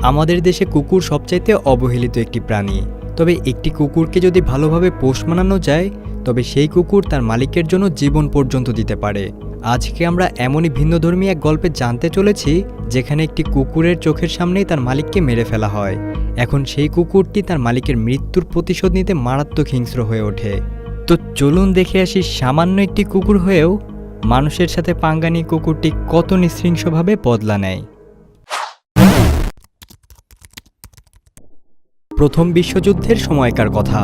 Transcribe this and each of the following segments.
আমাদের দেশে কুকুর সবচাইতে অবহেলিত একটি প্রাণী। তবে একটি কুকুরকে যদি ভালোভাবে পোষ মানানো যায় তবে সেই কুকুর তার মালিকের জন্য জীবন পর্যন্ত দিতে পারে। আজকে আমরা এমনই ভিন্নধর্মী এক গল্পে জানতে চলেছি যেখানে একটি কুকুরের চোখের সামনেই তার মালিককে মেরে ফেলা হয়। এখন সেই কুকুরটি তার মালিকের মৃত্যুর প্রতিশোধ নিতে মারাত্মক হিংস্র হয়ে ওঠে। তো চলুন দেখে আসি সামান্য একটি কুকুর হয়েও মানুষের সাথে পাঙ্গা নিয়ে কুকুরটি কত নৃশংসভাবে বদলা নেয়। প্রথম বিশ্বযুদ্ধের সময়কার কথা।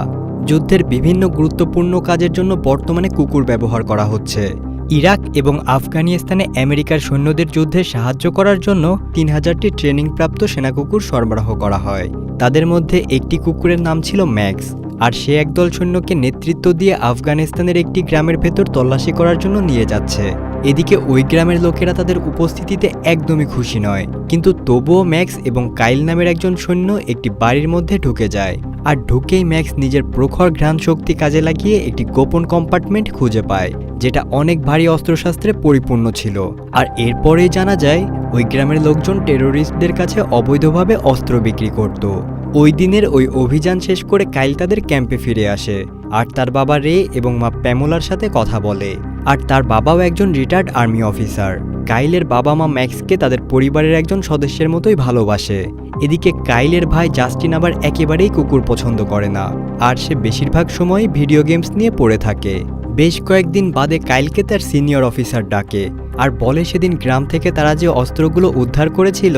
যুদ্ধের বিভিন্ন গুরুত্বপূর্ণ কাজের জন্য বর্তমানে কুকুর ব্যবহার করা হচ্ছে। ইরাক এবং আফগানিস্তানে আমেরিকার সৈন্যদের যুদ্ধে সাহায্য করার জন্য ৩০০০টি ট্রেনিংপ্রাপ্ত সেনাকুকুর সরবরাহ করা হয়। তাদের মধ্যে একটি কুকুরের নাম ছিল ম্যাক্স, আর সে একদল সৈন্যকে নেতৃত্ব দিয়ে আফগানিস্তানের একটি গ্রামের ভেতর তল্লাশি করার জন্য নিয়ে যাচ্ছে। এদিকে ওই গ্রামের লোকেরা তাদের উপস্থিতিতে একদমই খুশি নয়, কিন্তু তবুও ম্যাক্স এবং কাইল নামের একজন সৈন্য একটি বাড়ির মধ্যে ঢুকে যায়। আর ঢুকেই ম্যাক্স নিজের প্রখর ঘ্রাণ শক্তি কাজে লাগিয়ে একটি গোপন কম্পার্টমেন্ট খুঁজে পায়, যেটা অনেক ভারী অস্ত্রশস্ত্রে পরিপূর্ণ ছিল। আর এরপরেই জানা যায় ওই গ্রামের লোকজন টেরোরিস্টদের কাছে অবৈধভাবে অস্ত্র বিক্রি করত। ওই দিনের ওই অভিযান শেষ করে কাইল তাদের ক্যাম্পে ফিরে আসে আর তার বাবা রে এবং মা প্যামোলার সাথে কথা বলে। আর তার বাবাও একজন রিটায়ার্ড আর্মি অফিসার। কাইলের বাবা মা ম্যাক্সকে তাদের পরিবারের একজন সদস্যের মতোই ভালোবাসে। এদিকে কাইলের ভাই জাস্টিন আবার একেবারেই কুকুর পছন্দ করে না, আর সে বেশিরভাগ সময় ভিডিও গেমস নিয়ে পড়ে থাকে। বেশ কয়েকদিন বাদে কাইলকে তার সিনিয়র অফিসার ডাকে আর বলে সেদিন গ্রাম থেকে তারা যে অস্ত্রগুলো উদ্ধার করেছিল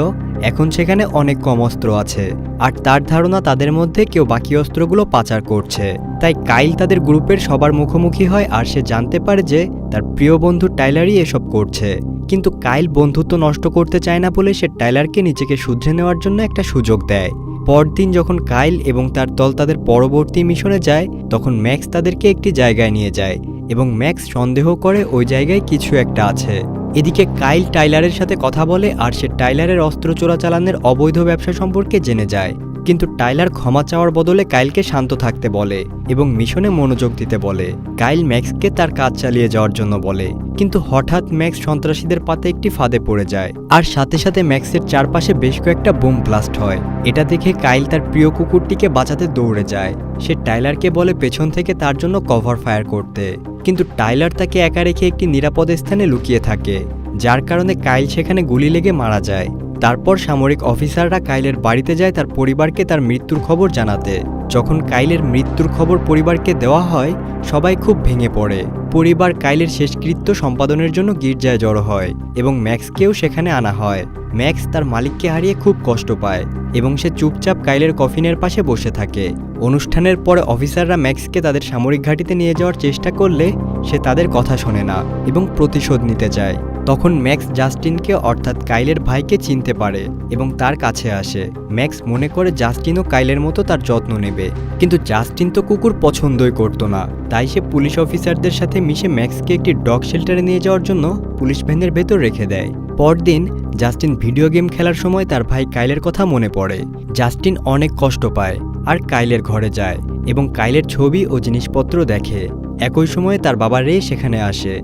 এখন সেখানে অনেক কম অস্ত্র আছে, আর তার ধারণা তাদের মধ্যে কেউ বাকি অস্ত্রগুলো পাচার করছে। তাই কাইল তাদের গ্রুপের সবার মুখোমুখি হয় আর সে জানতে পারে যে তার প্রিয় বন্ধু টাইলারই এসব করছে। কিন্তু কাইল বন্ধুত্ব নষ্ট করতে চায় না বলে সে টাইলারকে নিজেকে শুধরে নেওয়ার জন্য একটা সুযোগ দেয়। পরদিন যখন কাইল এবং তার দল তাদের পরবর্তী মিশনে যায় তখন ম্যাক্স তাদেরকে একটি জায়গায় নিয়ে যায় এবং ম্যাক্স সন্দেহ করে ওই জায়গায় কিছু একটা আছে। এদিকে কাইল টাইলারের সাথে কথা বলে আর সে টাইলারের অস্ত্র চোরাচালানের অবৈধ ব্যবসা সম্পর্কে জেনে যায়। কিন্তু টাইলার ক্ষমা চাওয়ার বদলে কাইলকে শান্ত থাকতে বলে এবং মিশনে মনোযোগ দিতে বলে। কাইল ম্যাক্সকে তার কাজ চালিয়ে যাওয়ার জন্য বলে, কিন্তু হঠাৎ ম্যাক্স সন্ত্রাসীদের পাতে একটি ফাঁদে পড়ে যায় আর সাথে সাথে ম্যাক্সের চারপাশে বেশ কয়েকটা বোম ব্লাস্ট হয়। এটা দেখে কাইল তার প্রিয় কুকুরটিকে বাঁচাতে দৌড়ে যায়। সে টাইলারকে বলে পেছন থেকে তার জন্য কভার ফায়ার করতে, কিন্তু টাইলার তাকে একা রেখে একটি নিরাপদ স্থানে লুকিয়ে থাকে, যার কারণে কাইল সেখানে গুলি লেগে মারা যায়। তারপর সামরিক অফিসাররা কাইলের বাড়িতে যায় তার পরিবারকে তার মৃত্যুর খবর জানাতে। যখন কাইলের মৃত্যুর খবর পরিবারকে দেওয়া হয় সবাই খুব ভেঙে পড়ে। পরিবার কাইলের শেষকৃত্য সম্পাদনের জন্য গির্জায় জড়ো হয় এবং ম্যাক্সকেও সেখানে আনা হয়। ম্যাক্স তার মালিককে হারিয়ে খুব কষ্ট পায় এবং সে চুপচাপ কাইলের কফিনের পাশে বসে থাকে। অনুষ্ঠানের পরে অফিসাররা ম্যাক্সকে তাদের সামরিক ঘাঁটিতে নিয়ে যাওয়ার চেষ্টা করলে সে তাদের কথা শোনে না এবং প্রতিশোধ নিতে চায়। তখন ম্যাক্স জাস্টিনকে অর্থাৎ কাইলের ভাইকে চিনতে পারে এবং তার কাছে আসে। ম্যাক্স মনে করে জাস্টিনও কাইলের মতো তার যত্ন নেবে, কিন্তু জাস্টিন তো কুকুর পছন্দই করতো না। তাই সে পুলিশ অফিসারদের সাথে মিশে ম্যাক্সকে একটি ডগ শেল্টারে নিয়ে যাওয়ার জন্য পুলিশ ভ্যানের ভেতর রেখে দেয়। পরদিন জাস্টিন ভিডিও গেম খেলার সময় তার ভাই কাইলের কথা মনে পড়ে। জাস্টিন অনেক কষ্ট পায় আর কাইলের ঘরে যায় এবং কাইলের ছবি ও জিনিসপত্র দেখে। একই সময়ে তার বাবা রে সেখানে আসে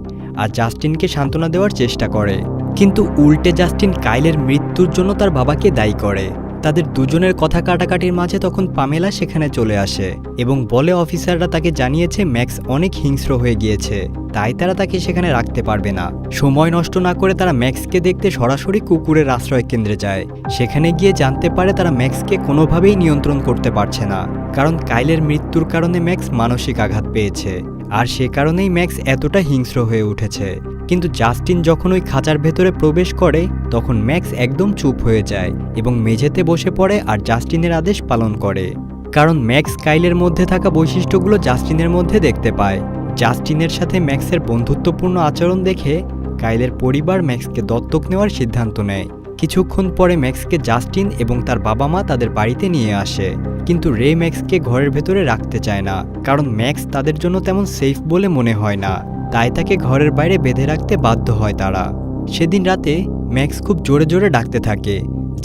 আর জাস্টিনকে সান্ত্বনা দেওয়ার চেষ্টা করে, কিন্তু উল্টে জাস্টিন কাইলের মৃত্যুর জন্য তার বাবাকে দায়ী করে। তাদের দুজনের কথা কাটাকাটির মাঝে তখন পামেলা সেখানে চলে আসে এবং বলে অফিসাররা তাকে জানিয়েছে ম্যাক্স অনেক হিংস্র হয়ে গিয়েছে, তাই তারা তাকে সেখানে রাখতে পারবে না। সময় নষ্ট না করে তারা ম্যাক্সকে দেখতে সরাসরি কুকুরের আশ্রয় কেন্দ্রে যায়। সেখানে গিয়ে জানতে পারে তারা ম্যাক্সকে কোনোভাবেই নিয়ন্ত্রণ করতে পারছে না, কারণ কাইলের মৃত্যুর কারণে ম্যাক্স মানসিক আঘাত পেয়েছে আর সে কারণেই ম্যাক্স এতটা হিংস্র হয়ে উঠেছে। কিন্তু জাস্টিন যখন ওই খাঁচার ভেতরে প্রবেশ করে তখন ম্যাক্স একদম চুপ হয়ে যায় এবং মেঝেতে বসে পড়ে আর জাস্টিনের আদেশ পালন করে, কারণ ম্যাক্স কাইলের মধ্যে থাকা বৈশিষ্ট্যগুলো জাস্টিনের মধ্যে দেখতে পায়। জাস্টিনের সাথে ম্যাক্সের বন্ধুত্বপূর্ণ আচরণ দেখে কাইলের পরিবার ম্যাক্সকে দত্তক নেওয়ার সিদ্ধান্ত নেয়। কিছুক্ষণ পরে ম্যাক্সকে জাস্টিন এবং তার বাবা মা তাদের বাড়িতে নিয়ে আসে, কিন্তু রে ম্যাক্সকে ঘরের ভেতরে রাখতে চায় না, কারণ ম্যাক্স তাদের জন্য তেমন সেফ বলে মনে হয় না। তাই তাকে ঘরের বাইরে বেঁধে রাখতে বাধ্য হয় তারা। সেদিন রাতে ম্যাক্স খুব জোরে জোরে ডাকতে থাকে,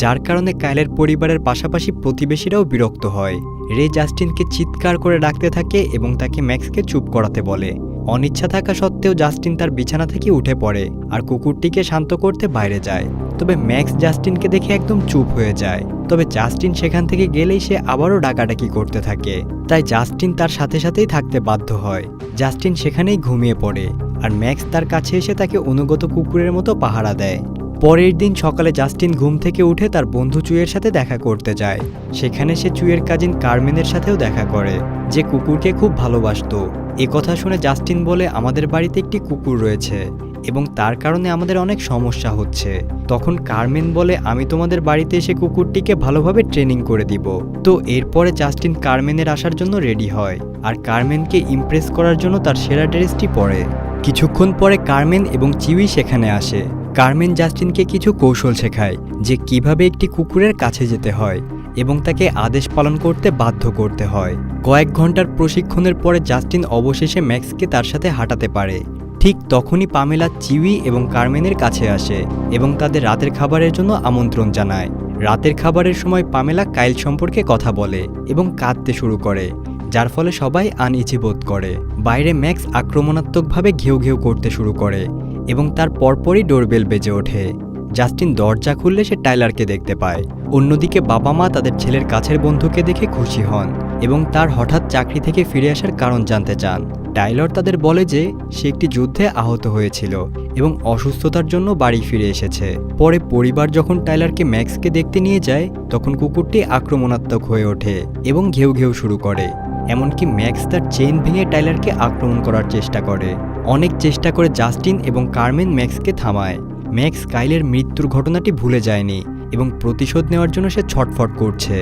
যার কারণে কাইলের পরিবারের পাশাপাশি প্রতিবেশীরাও বিরক্ত হয়। রে জাস্টিনকে চিৎকার করে ডাকতে থাকে এবং তাকে ম্যাক্সকে চুপ করাতে বলে। অনিচ্ছা থাকা সত্ত্বেও জাস্টিন তার বিছানা থেকে উঠে পড়ে আর কুকুরটিকে শান্ত করতে বাইরে যায়। তবে ম্যাক্স জাস্টিনকে দেখে একদম চুপ হয়ে যায়। তবে জাস্টিন সেখান থেকে গেলেই সে আবারও ডাকাডাকি করতে থাকে। তাই জাস্টিন তার সাথে সাথেই থাকতে বাধ্য হয়। জাস্টিন সেখানেই ঘুমিয়ে পড়ে আর ম্যাক্স তার কাছে এসে তাকে অনুগত কুকুরের মতো পাহারা দেয়। পরের দিন সকালে জাস্টিন ঘুম থেকে উঠে তার বন্ধু চুইয়ের সাথে দেখা করতে যায়। সেখানে সে চুইয়ের কাজিন কার্মেনের সাথেও দেখা করে, যে কুকুরকে খুব ভালোবাসতো। কথা শুনে জাস্টিন বলে, আমাদের বাড়িতে একটি কুকুর রয়েছে এবং তার কারণে আমাদের অনেক সমস্যা হচ্ছে। তখন কার্মেন বলে, আমি তোমাদের বাড়িতে এসে কুকুরটিকে ভালোভাবে ট্রেনিং করে দিব। তো এরপরে জাস্টিন কার্মেনের আসার জন্য রেডি হয় আর কার্মেনকে ইমপ্রেস করার জন্য তার সেরা ড্রেসটি পরে। কিছুক্ষণ পরে কার্মেন এবং চিউই সেখানে আসে। কার্মেন জাস্টিনকে কিছু কৌশল শেখায় যে কিভাবে একটি কুকুরের কাছে যেতে হয় এবং তাকে আদেশ পালন করতে বাধ্য করতে হয়। কয়েক ঘন্টার প্রশিক্ষণের পরে জাস্টিন অবশেষে ম্যাক্সকে তার সাথে হাঁটাতে পারে। ঠিক তখনই পামেলা চিউই এবং কার্মেনের কাছে আসে এবং তাদের রাতের খাবারের জন্য আমন্ত্রণ জানায়। রাতের খাবারের সময় পামেলা কাইল সম্পর্কে কথা বলে এবং কাঁদতে শুরু করে, যার ফলে সবাই আনইজি বোধ করে। বাইরে ম্যাক্স আক্রমণাত্মকভাবে ঘেউ ঘেউ করতে শুরু করে এবং তার পরপরই ডোরবেল বেজে ওঠে। জাস্টিন দরজা খুললে সে টাইলারকে দেখতে পায়। অন্যদিকে বাবা মা তাদের ছেলের কাছের বন্ধুকে দেখে খুশি হন এবং তার হঠাৎ চাকরি থেকে ফিরে আসার কারণ জানতে চান। টাইলার তাদের বলে যে সে একটি যুদ্ধে আহত হয়েছিল এবং অসুস্থতার জন্য বাড়ি ফিরে এসেছে। পরে পরিবার যখন টাইলারকে ম্যাক্সকে দেখতে নিয়ে যায়, তখন কুকুরটি আক্রমণাত্মক হয়ে ওঠে এবং ঘেউ ঘেউ শুরু করে। এমনকি ম্যাক্স তার চেইন ভেঙে টাইলারকে আক্রমণ করার চেষ্টা করে। অনেক চেষ্টা করে জাস্টিন এবং কার্মেন ম্যাক্সকে থামায়। ম্যাক্স কাইলের মৃত্যুর ঘটনাটি ভুলে যায়নি এবং প্রতিশোধ নেওয়ার জন্য সে ছটফট করছে।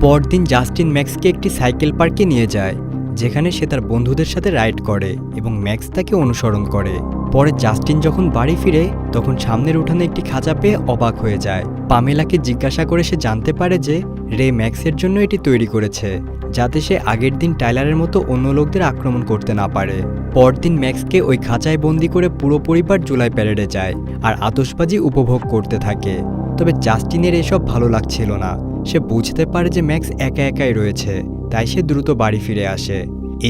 পরদিন জাস্টিন ম্যাক্সকে একটি সাইকেল পার্কে নিয়ে যায়, যেখানে সে তার বন্ধুদের সাথে রাইড করে এবং ম্যাক্স তাকে অনুসরণ করে। পরে জাস্টিন যখন বাড়ি ফিরে, তখন সামনের উঠানে একটি খাঁচা পেয়ে অবাক হয়ে যায়। পামেলাকে জিজ্ঞাসা করে সে জানতে পারে যে রে ম্যাক্সের জন্য এটি তৈরি করেছে, যাতে সে আগের দিন টাইলারের মতো অন্য লোকদের আক্রমণ করতে না পারে। পরদিন ম্যাক্সকে ওই খাঁচায় বন্দি করে পুরো পরিবার জুলাই প্যারেডে যায় আর আতশবাজি উপভোগ করতে থাকে। তবে জাস্টিনের এসব ভালো লাগছিল না। সে বুঝতে পারে যে ম্যাক্স একা একাই রয়েছে, তাই সে দ্রুত বাড়ি ফিরে আসে।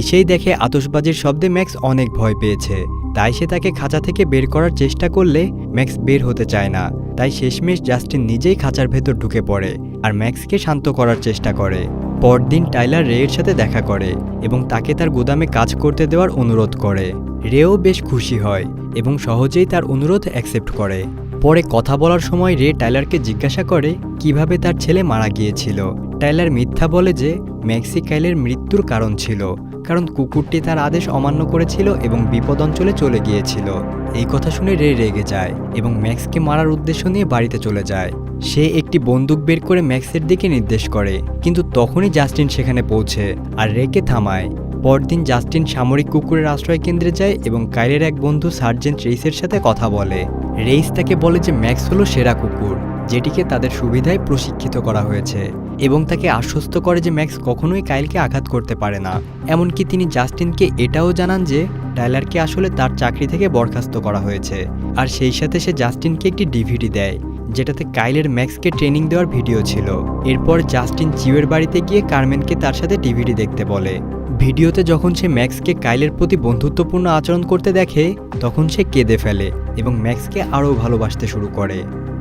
এসেই দেখে আতশবাজির শব্দে ম্যাক্স অনেক ভয় পেয়েছে। তাই সে তাকে খাঁচা থেকে বের করার চেষ্টা করলে ম্যাক্স বের হতে চায় না। তাই শেষমেশ জাস্টিন নিজেই খাঁচার ভেতর ঢুকে পড়ে আর ম্যাক্সকে শান্ত করার চেষ্টা করে। পরদিন টাইলার রেয়ের সাথে দেখা করে এবং তাকে তার গুদামে কাজ করতে দেওয়ার অনুরোধ করে। রেও বেশ খুশি হয় এবং সহজেই তার অনুরোধ অ্যাকসেপ্ট করে। পরে কথা বলার সময় রে টাইলারকে জিজ্ঞাসা করে কিভাবে তার ছেলে মারা গিয়েছিল। টাইলার মিথ্যা বলে যে ম্যাক্সি কাইলের মৃত্যুর কারণ ছিল, কারণ কুকুরটি তার আদেশ অমান্য করেছিল এবং বিপদ অঞ্চলে চলে গিয়েছিল। এই কথা শুনে রে রেগে যায় এবং ম্যাক্সকে মারার উদ্দেশ্য নিয়ে বাড়িতে চলে যায়। সে একটি বন্দুক বের করে ম্যাক্সের দিকে নির্দেশ করে, কিন্তু তখনই জাস্টিন সেখানে পৌঁছে আর রেকে থামায়। পরদিন জাস্টিন সামরিক কুকুরের আশ্রয় কেন্দ্রে যায় এবং কাইলের এক বন্ধু সার্জেন্ট রেইসের সাথে কথা বলে। রেইস তাকে বলে যে ম্যাক্স হলো সেরা কুকুর, যেটিকে তাদের সুবিধায় প্রশিক্ষিত করা হয়েছে, এবং তাকে আশ্বস্ত করে যে ম্যাক্স কখনোই কাইলকে আঘাত করতে পারে না। এমনকি তিনি জাস্টিনকে এটাও জানান যে টাইলারকে আসলে তার চাকরি থেকে বরখাস্ত করা হয়েছে। আর সেই সাথে সে জাস্টিনকে একটি ডিভিডি দেয়, যেটাতে কাইলের ম্যাক্সকে ট্রেনিং দেওয়ার ভিডিও ছিল। এরপর জাস্টিন চিউয়ের বাড়িতে গিয়ে কার্মেনকে তার সাথে ডিভিডি দেখতে বলে। ভিডিওতে যখন সে ম্যাক্সকে কাইলের প্রতি বন্ধুত্বপূর্ণ আচরণ করতে দেখে, তখন সে কেঁদে ফেলে এবং ম্যাক্সকে আরও ভালোবাসতে শুরু করে।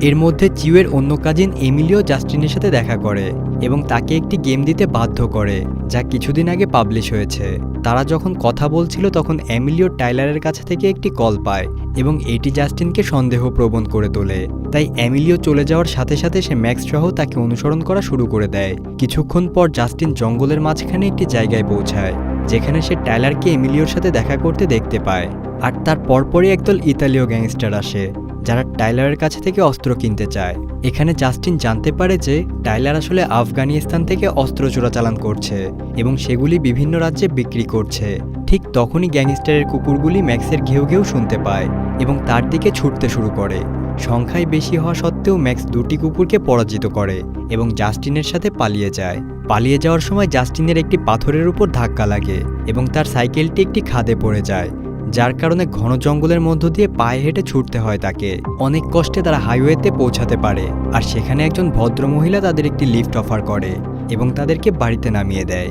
এর মধ্যে চিউয়ের অন্য কাজিন এমিলিও জাস্টিনের সাথে দেখা করে এবং তাকে একটি গেম দিতে বাধ্য করে, যা কিছুদিন আগে পাবলিশ হয়েছে। তারা যখন কথা বলছিল, তখন এমিলিও টাইলারের কাছে থেকে একটি কল পায় এবং এটি জাস্টিনকে সন্দেহপ্রবণ করে তোলে। তাই এমিলিও চলে যাওয়ার সাথে সাথে সে ম্যাক্স সহ তাকে অনুসরণ করা শুরু করে দেয়। কিছুক্ষণ পর জাস্টিন জঙ্গলের মাঝখানে একটি জায়গায় পৌঁছায়, যেখানে সে টাইলারকে এমিলিওর সাথে দেখা করতে দেখতে পায়। আর তার পরপরই একদল ইতালীয় গ্যাংস্টার আসে, যারা টাইলারের কাছে থেকে অস্ত্র কিনতে চায়। এখানে জাস্টিন জানতে পারে যে টাইলার আসলে আফগানিস্তান থেকে অস্ত্র চোরাচালান করছে এবং সেগুলি বিভিন্ন রাজ্যে বিক্রি করছে। ঠিক তখনই গ্যাংস্টারের কুকুরগুলি ম্যাক্সের ঘেউ ঘেউ শুনতে পায় এবং তার দিকে ছুটতে শুরু করে। সংখ্যায় বেশি হওয়া সত্ত্বেও ম্যাক্স দুটি কুকুরকে পরাজিত করে এবং জাস্টিনের সাথে পালিয়ে যায়। পালিয়ে যাওয়ার সময় জাস্টিনের একটি পাথরের উপর ধাক্কা লাগে এবং তার সাইকেলটি একটি খাদে পড়ে যায়, যার কারণে ঘন জঙ্গলের মধ্য দিয়ে পায়ে হেঁটে ছুটতে হয় তাকে। অনেক কষ্টে তারা হাইওয়েতে পৌঁছাতে পারে, আর সেখানে একজন ভদ্রমহিলা তাদের একটি লিফট অফার করে এবং তাদেরকে বাড়িতে নামিয়ে দেয়।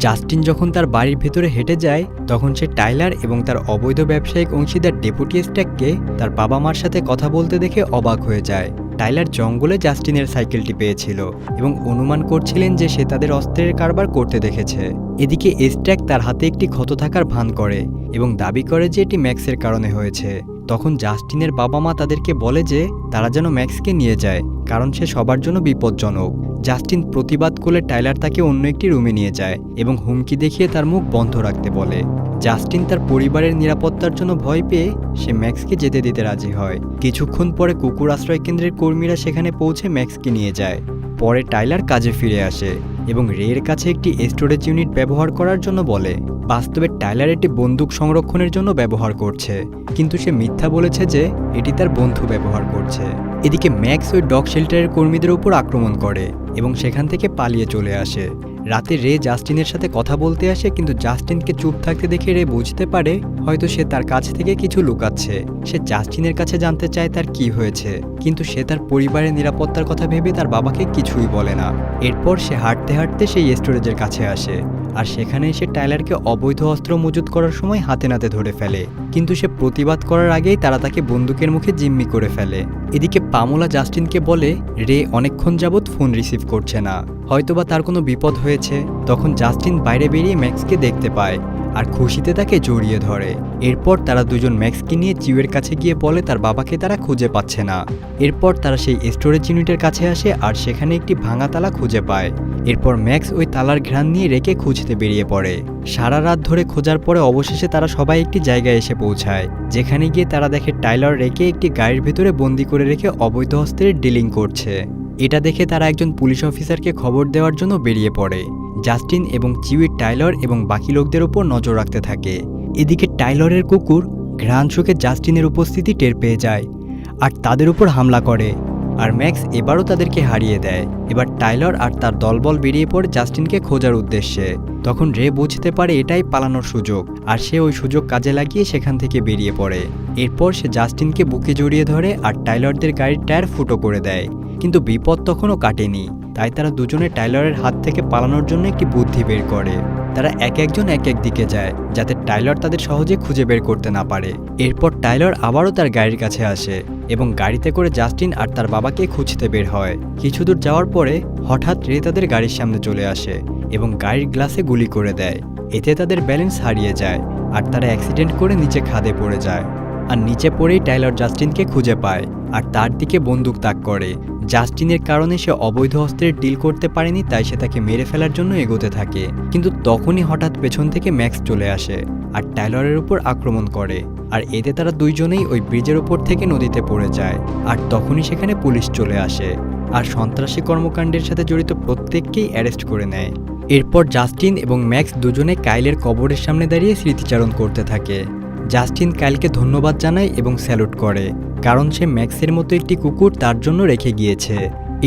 জাস্টিন যখন তার বাড়ির ভেতরে হেঁটে যায়, তখন সে টাইলার এবং তার অবৈধ ব্যবসায়িক অংশীদার ডেপুটি স্ট্যাককে তার বাবা মার সাথে কথা বলতে দেখে অবাক হয়ে যায়। টাইলার জঙ্গলে জাস্টিনের সাইকেলটি পেয়েছিল এবং অনুমান করছিলেন যে সে তাদের অস্ত্রের কারবার করতে দেখেছে। এদিকে স্ট্যাক তার হাতে একটি ক্ষত থাকার ভান করে এবং দাবি করে যে এটি ম্যাক্সের কারণে হয়েছে। তখন জাস্টিনের বাবা মা তাদেরকে বলে যে তারা যেন ম্যাক্সকে নিয়ে যায়, কারণ সে সবার জন্য বিপজ্জনক। জাস্টিন প্রতিবাদ করলে টাইলার তাকে অন্য একটি রুমে নিয়ে যায় এবং হুমকি দেখিয়ে তার মুখ বন্ধ রাখতে বলে। জাস্টিন তার পরিবারের নিরাপত্তার জন্য ভয় পেয়ে সে ম্যাক্সকে যেতে দিতে রাজি হয়। কিছুক্ষণ পরে কুকুর আশ্রয় কেন্দ্রের কর্মীরা সেখানে পৌঁছে ম্যাক্সকে নিয়ে যায়। পরে টাইলার কাজে ফিরে আসে এবং রের কাছে একটি স্টোরেজ ইউনিট ব্যবহার করার জন্য বলে। বাস্তবে টাইলার এটি বন্দুক সংরক্ষণের জন্য ব্যবহার করছে, কিন্তু সে মিথ্যা বলেছে যে এটি তার বন্ধু ব্যবহার করছে। এদিকে ম্যাক্স ওই ডগ শেল্টারের কর্মীদের উপর আক্রমণ করে এবং সেখান থেকে পালিয়ে চলে আসে। রাতে রে জাস্টিনের সাথে কথা বলতে আসে, কিন্তু জাস্টিনকে চুপ থাকতে দেখে রে বুঝতে পারে হয়তো সে তার কাছ থেকে কিছু লুকাচ্ছে। সে জাস্টিনের কাছে জানতে চায় তার কি হয়েছে, কিন্তু সে তার পরিবারের নিরাপত্তার কথা ভেবে তার বাবাকে কিছুই বলে না। এরপর সে হাঁটতে হাঁটতে সেই স্টোরেজের কাছে আসে, আর সেখানে এসে টাইলারকে অবৈধ অস্ত্র মজুত করার সময় হাতে নাতে ধরে ফেলে, কিন্তু সে প্রতিবাদ করার আগেই তারা তাকে বন্দুকের মুখে জিম্মি করে ফেলে। এদিকে পামোলা জাস্টিনকে বলে রে অনেকক্ষণ যাবৎ ফোন রিসিভ করছে না, হয়তোবা তার কোনো বিপদ হয়েছে। তখন জাস্টিন বাইরে বেরিয়ে ম্যাক্সকে দেখতে পায় আর খুশিতে তাকে জড়িয়ে ধরে। এরপর তারা দুজন ম্যাক্সকে নিয়ে চিউয়ের কাছে গিয়ে বলে তার বাবাকে তারা খুঁজে পাচ্ছে না। এরপর তারা সেই স্টোরেজ ইউনিটের কাছে আসে আর সেখানে একটি ভাঙা তালা খুঁজে পায়। এরপর ম্যাক্স ওই তালার ঘ্রাণ নিয়ে রেকে খুঁজতে বেরিয়ে পড়ে। সারা রাত ধরে খোঁজার পরে অবশেষে তারা সবাই একটি জায়গায় এসে পৌঁছায়, যেখানে গিয়ে তারা দেখে টাইলার রেকে একটি গাড়ির ভেতরে বন্দি করে রেখে অবৈধ অস্ত্রের ডিলিং করছে। এটা দেখে তারা একজন পুলিশ অফিসারকে খবর দেওয়ার জন্য বেরিয়ে পড়ে। জাস্টিন এবং চিউই টাইলর এবং বাকি লোকদের উপর নজর রাখতে থাকে। এদিকে টাইলরের কুকুর ঘ্রাণ শুকে জাস্টিনের উপস্থিতি টের পেয়ে যায় আর তাদের উপর হামলা করে, আর ম্যাক্স এবারও তাদেরকে হারিয়ে দেয়। এবার টাইলর আর তার দলবল বেরিয়ে পড়ে জাস্টিনকে খোঁজার উদ্দেশ্যে। তখন রে বুঝতে পারে এটাই পালানোর সুযোগ, আর সে ওই সুযোগ কাজে লাগিয়ে সেখান থেকে বেরিয়ে পড়ে। এরপর সে জাস্টিনকে বুকে জড়িয়ে ধরে আর টাইলরদের গাড়ির টায়ার ফুটো করে দেয়, কিন্তু বিপদ তখনও কাটেনি। তাই তারা দুজনে টাইলরের হাত থেকে পালানোর জন্য একটি বুদ্ধি বের করে। তারা একজন এক দিকে যায়, যাতে টাইলর তাদের সহজে খুঁজে বের করতে না পারে। এরপর টাইলর আবারও তার গাড়ির কাছে আসে এবং গাড়িতে করে জাস্টিন আর তার বাবাকে খুঁজতে বের হয়। কিছু দূর যাওয়ার পরে হঠাৎ রে তাদের গাড়ির সামনে চলে আসে এবং গাড়ির গ্লাসে গুলি করে দেয়। এতে তাদের ব্যালেন্স হারিয়ে যায় আর তারা অ্যাক্সিডেন্ট করে নিচে খাদে পড়ে যায়। আর নিচে পড়েই টাইলর জাস্টিনকে খুঁজে পায় আর তার দিকে বন্দুক তাক করে। জাস্টিনের কারণে সে অবৈধ অস্ত্রের ডিল করতে পারেনি, তাই সে তাকে মেরে ফেলার জন্য এগোতে থাকে। কিন্তু তখনই হঠাৎ পেছন থেকে ম্যাক্স চলে আসে আর টাইলরের উপর আক্রমণ করে, আর এতে তারা দুইজনেই ওই ব্রিজের উপর থেকে নদীতে পড়ে যায়। আর তখনই সেখানে পুলিশ চলে আসে আর সন্ত্রাসী কর্মকাণ্ডের সাথে জড়িত প্রত্যেককেই অ্যারেস্ট করে নেয়। এরপর জাস্টিন এবং ম্যাক্স দুজনে কাইলের কবরের সামনে দাঁড়িয়ে স্মৃতিচারণ করতে থাকে। জাস্টিন কাইলকে ধন্যবাদ জানায় এবং স্যালুট করে, কারণ সে ম্যাক্সের মতো একটি কুকুর তার জন্য রেখে গিয়েছে।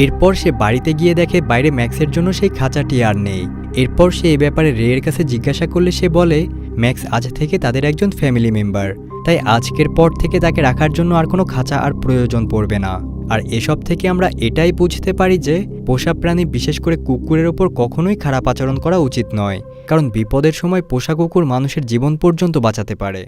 এরপর সে বাড়িতে গিয়ে দেখে বাইরে ম্যাক্সের জন্য সেই খাঁচাটি আর নেই। এরপর সে এ ব্যাপারে রের কাছে জিজ্ঞাসা করলে সে বলে ম্যাক্স আজ থেকে তাদের একজন ফ্যামিলি মেম্বার, তাই আজকের পর থেকে তাকে রাখার জন্য আর কোনো খাঁচা আর প্রয়োজন পড়বে না। আর এসব থেকে আমরা এটাই বুঝতে পারি যে পোষা প্রাণী, বিশেষ করে কুকুরের ওপর কখনোই খারাপ আচরণ করা উচিত নয়, কারণ বিপদের সময় পোষা কুকুর মানুষের জীবন পর্যন্ত বাঁচাতে পারে।